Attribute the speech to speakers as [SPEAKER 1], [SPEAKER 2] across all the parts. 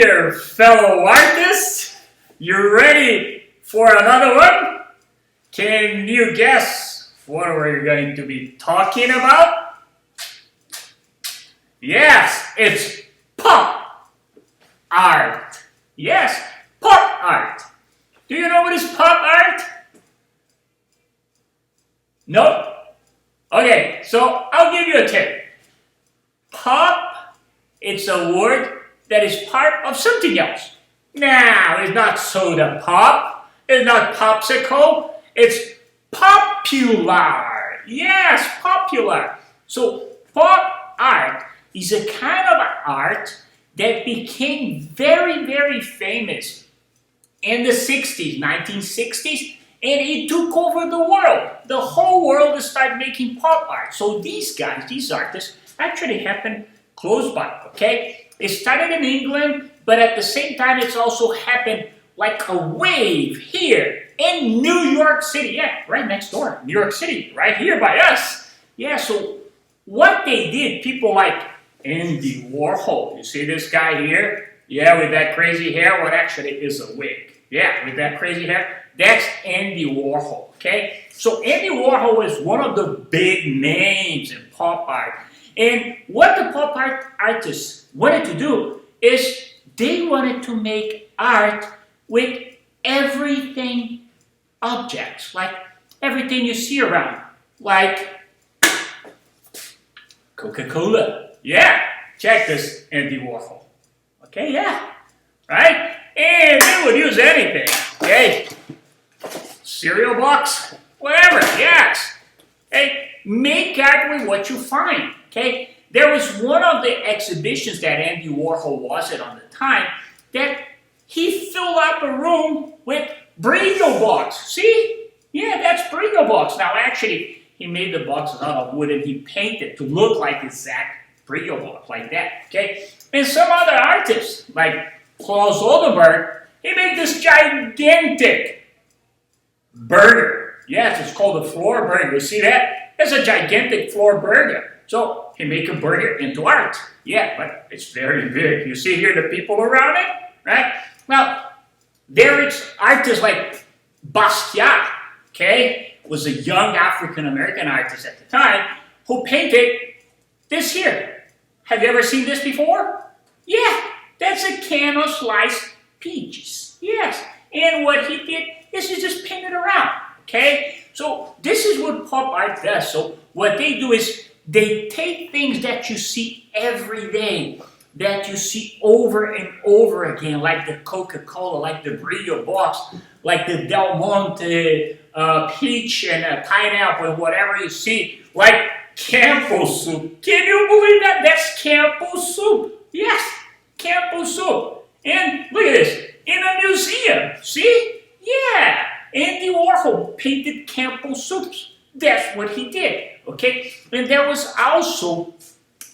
[SPEAKER 1] dear fellow artists, you ready for another one? Can you guess what we're going to be talking about? Yes, it's pop art. Yes, pop art. Do you know what is pop art? Nope. Okay, so I'll give you a tip. Pop, it's a word that is part of something else. Now, it's not soda pop, it's not popsicle, it's popular. Yes, popular. So, pop art is a kind of art that became very, very famous in the 60s, 1960s, and it took over the world. The whole world started making pop art. So these guys, these artists, actually happened close by, okay? It started in England, but at the same time, it's also happened like a wave here in New York City. Yeah, right next door, New York City, right here by us. Yeah, so what they did, people like Andy Warhol. You see this guy here? Yeah, with that crazy hair, what actually is a wig. Yeah, with that crazy hair, that's Andy Warhol, okay? So Andy Warhol is one of the big names in pop art. And what the pop art artists wanted to do is they wanted to make art with everything objects, like everything you see around, like Coca-Cola. Yeah, check this, Andy Warhol. Okay, yeah, right? And they would use anything, okay? Cereal box, whatever, yes. Hey, make art with what you find, okay? There was one of the exhibitions that Andy Warhol was at on the time that he filled up a room with Bringo box. See? Yeah, that's Bringo box. Now, actually, he made the boxes out of wood and he painted to look like exact Bringo box, like that, okay? And some other artists, like Klaus Oldenburg, he made this gigantic burger. Yes, it's called a floor burger. You see that? It's a gigantic floor burger. So he made a burger into art. Yeah, but it's very big. You see here the people around it, right? Now, there is artists like Basquiat, okay, was a young African-American artist at the time who painted this here. Have you ever seen this before? Yeah, that's a can of sliced peaches. Yes, and what he did is he just painted around, okay? So this is what pop art does. So what they do is they take things that you see every day, that you see over and over again, like the Coca-Cola, like the Brillo box, like the Del Monte peach and pineapple and whatever you see, like Campo soup. Can you believe that? That's Campo soup. Yes, Campo soup. And look at this, in a museum, see? Yeah, Andy Warhol painted Campo soups. That's what he did, okay? And there was also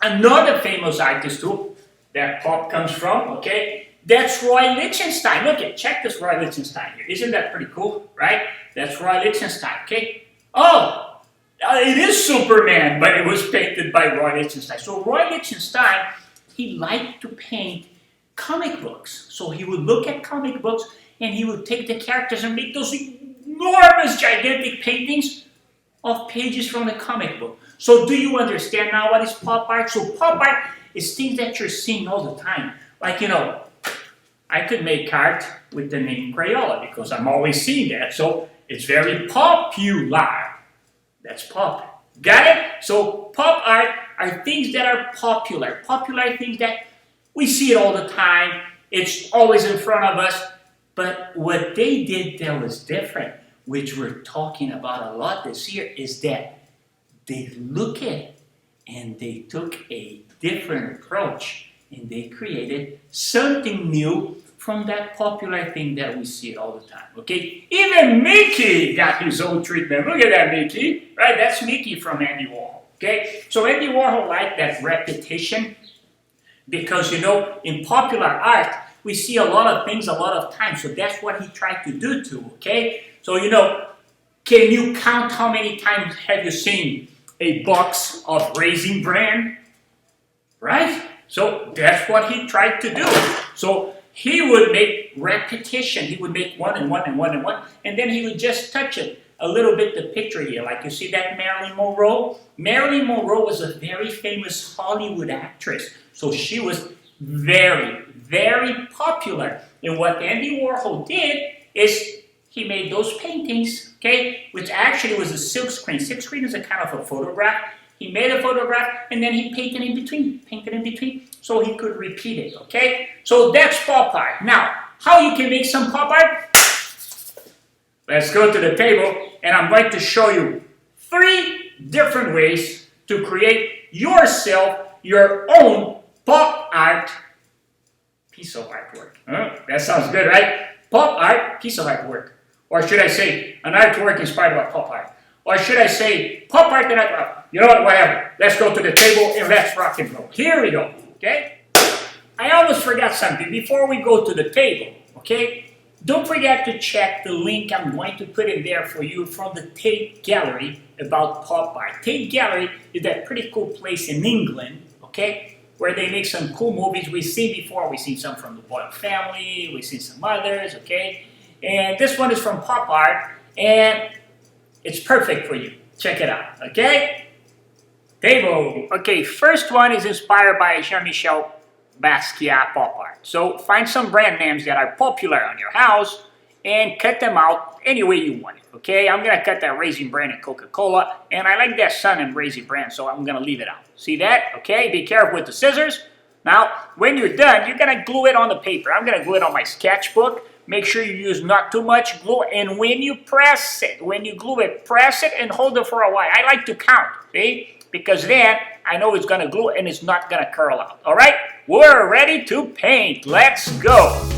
[SPEAKER 1] another famous artist too, that pop comes from, okay? That's Roy Lichtenstein. Look at, check this Roy Lichtenstein here. Isn't that pretty cool, right? That's Roy Lichtenstein, okay? Oh, it is Superman, but it was painted by Roy Lichtenstein. So Roy Lichtenstein, he liked to paint comic books. So he would look at comic books and he would take the characters and make those enormous, gigantic paintings of pages from the comic book. So do you understand now what is pop art? So pop art is things that you're seeing all the time. Like, you know, I could make art with the name Crayola because I'm always seeing that. So it's very popular. That's pop. Got it? So pop art are things that are popular. Popular things that we see it all the time. It's always in front of us. But what they did that was different, which we're talking about a lot this year, is that they look at it and they took a different approach and they created something new from that popular thing that we see all the time, okay? Even Mickey got his own treatment. Look at that, Mickey, right? That's Mickey from Andy Warhol, okay? So Andy Warhol liked that repetition because, you know, in popular art, we see a lot of things a lot of times, so that's what he tried to do too, okay? So, you know, can you count how many times have you seen a box of Raisin Bran? Right? So that's what he tried to do. So he would make repetition. He would make one and one and one and one, and then he would just touch it a little bit, the picture here. Like you see that Marilyn Monroe? Marilyn Monroe was a very famous Hollywood actress. So she was very, very popular. And what Andy Warhol did is he made those paintings, okay, which actually was a silk screen. Silk screen is a kind of a photograph. He made a photograph, and then he painted in between, so he could repeat it, okay? So that's pop art. Now, how you can make some pop art? Let's go to the table, and I'm going to show you 3 different ways to create yourself your own pop art piece of artwork. That sounds good, right? Pop art piece of artwork. Or should I say, an artwork inspired by pop art? Or should I say, pop art and artwork? You know what, whatever. Let's go to the table and let's rock and roll. Here we go, okay? I almost forgot something before we go to the table, okay? Don't forget to check the link I'm going to put in there for you from the Tate Gallery about pop art. Tate Gallery is that pretty cool place in England, okay, where they make some cool movies we've seen before. We've seen some from the Boyle family, we've seen some others, okay? And this one is from pop art, and it's perfect for you. Check it out, okay? Table. Okay, first one is inspired by Jean-Michel Basquiat pop art. So find some brand names that are popular on your house and cut them out any way you want it, okay? I'm gonna cut that Raisin Bran and Coca-Cola, and I like that Sun and Raisin Bran, so I'm gonna leave it out. See that? Okay, be careful with the scissors. Now, when you're done, you're gonna glue it on the paper. I'm gonna glue it on my sketchbook. Make sure you use not too much glue, and when you press it, when you glue it, press it and hold it for a while. I like to count, see? Because then I know it's gonna glue and it's not gonna curl out. All right, we're ready to paint. Let's go.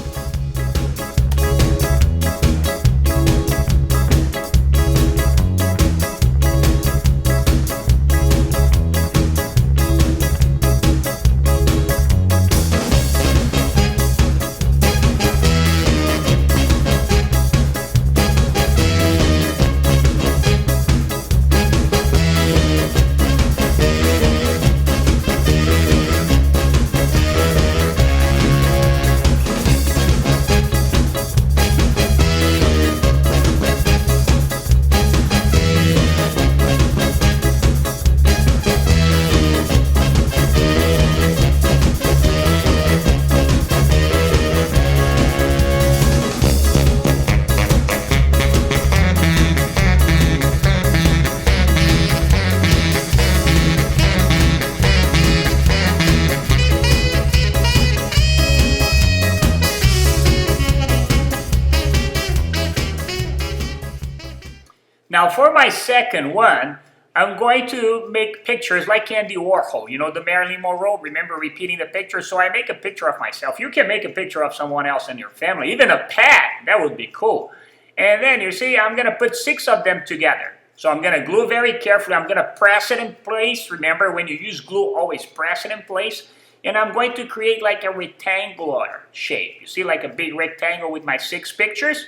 [SPEAKER 1] Now for my second one, I'm going to make pictures like Andy Warhol. You know, the Marilyn Monroe, remember repeating the picture? So I make a picture of myself. You can make a picture of someone else in your family, even a pet. That would be cool. And then you see, I'm going to put 6 of them together. So I'm going to glue very carefully. I'm going to press it in place. Remember, when you use glue, always press it in place. And I'm going to create like a rectangular shape. You see, like a big rectangle with my 6 pictures.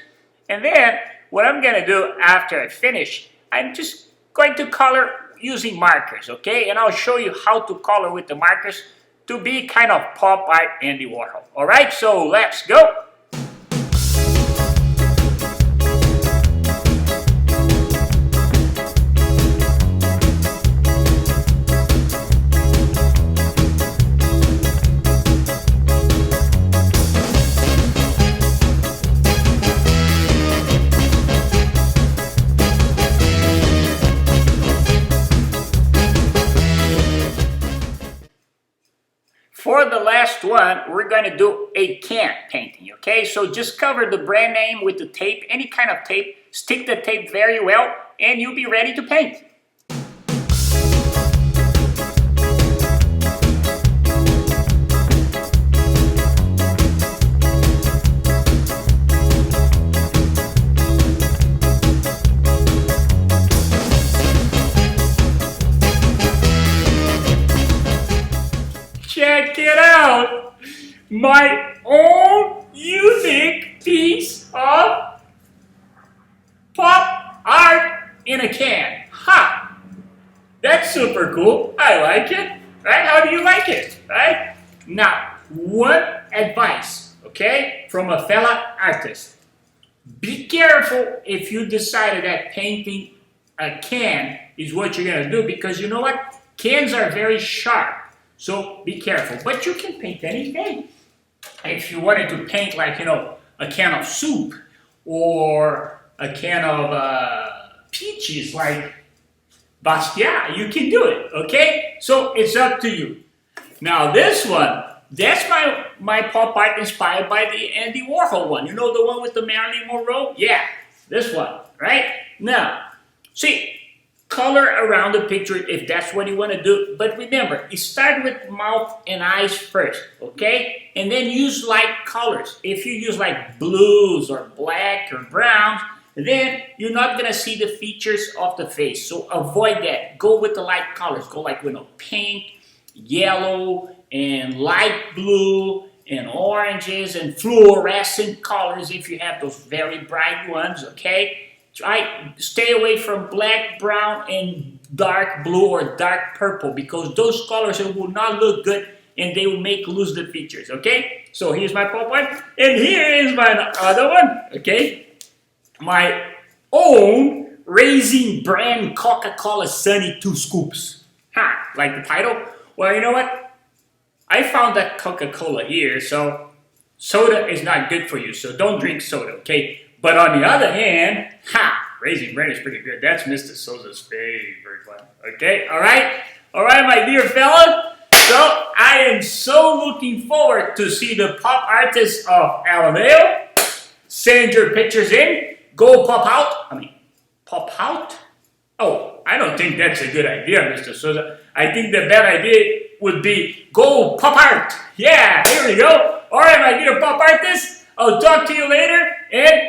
[SPEAKER 1] And then what I'm going to do after I finish, I'm just going to color using markers, okay? And I'll show you how to color with the markers to be kind of pop art Andy Warhol. All right, so let's go. For the last one, we're going to do a can painting, okay? So just cover the brand name with the tape, any kind of tape. Stick the tape very well, and you'll be ready to paint. Check it out! My own unique piece of pop art in a can. Ha! That's super cool. I like it. Right? How do you like it? Right? Now, one advice, okay, from a fella artist. Be careful if you decided that painting a can is what you're going to do, because you know what? Cans are very sharp, so be careful. But you can paint anything. If you wanted to paint like, a can of soup or a can of peaches like Basquiat, you can do it, okay? So it's up to you. Now this one, that's my pop art inspired by the Andy Warhol one. You know, the one with the Marilyn Monroe? Yeah, this one, right? Now, see, color around the picture if that's what you want to do. But remember, you start with mouth and eyes first, okay? And then use light colors. If you use like blues or black or browns, then you're not going to see the features of the face. So avoid that. Go with the light colors. Go like, pink, yellow, and light blue, and oranges, and fluorescent colors if you have those very bright ones, okay? Stay away from black, brown, and dark blue or dark purple, because those colors will not look good and they will make lose the features, okay? So here's my pop art, and here is my other one, okay? My own Raisin brand Coca-Cola Sunny 2 scoops. Ha, like the title? Well, you know what? I found that Coca-Cola here, so soda is not good for you, so don't drink soda, okay? But on the other hand, Raisin Bran is pretty good. That's Mr. Souza's favorite one. Okay, all right, my dear fella. So I am so looking forward to see the pop artists of Alameo. Send your pictures in. Go pop out. Pop out? Oh, I don't think that's a good idea, Mr. Souza. I think the bad idea would be go pop art. Yeah, here we go. All right, my dear pop artists. I'll talk to you later, and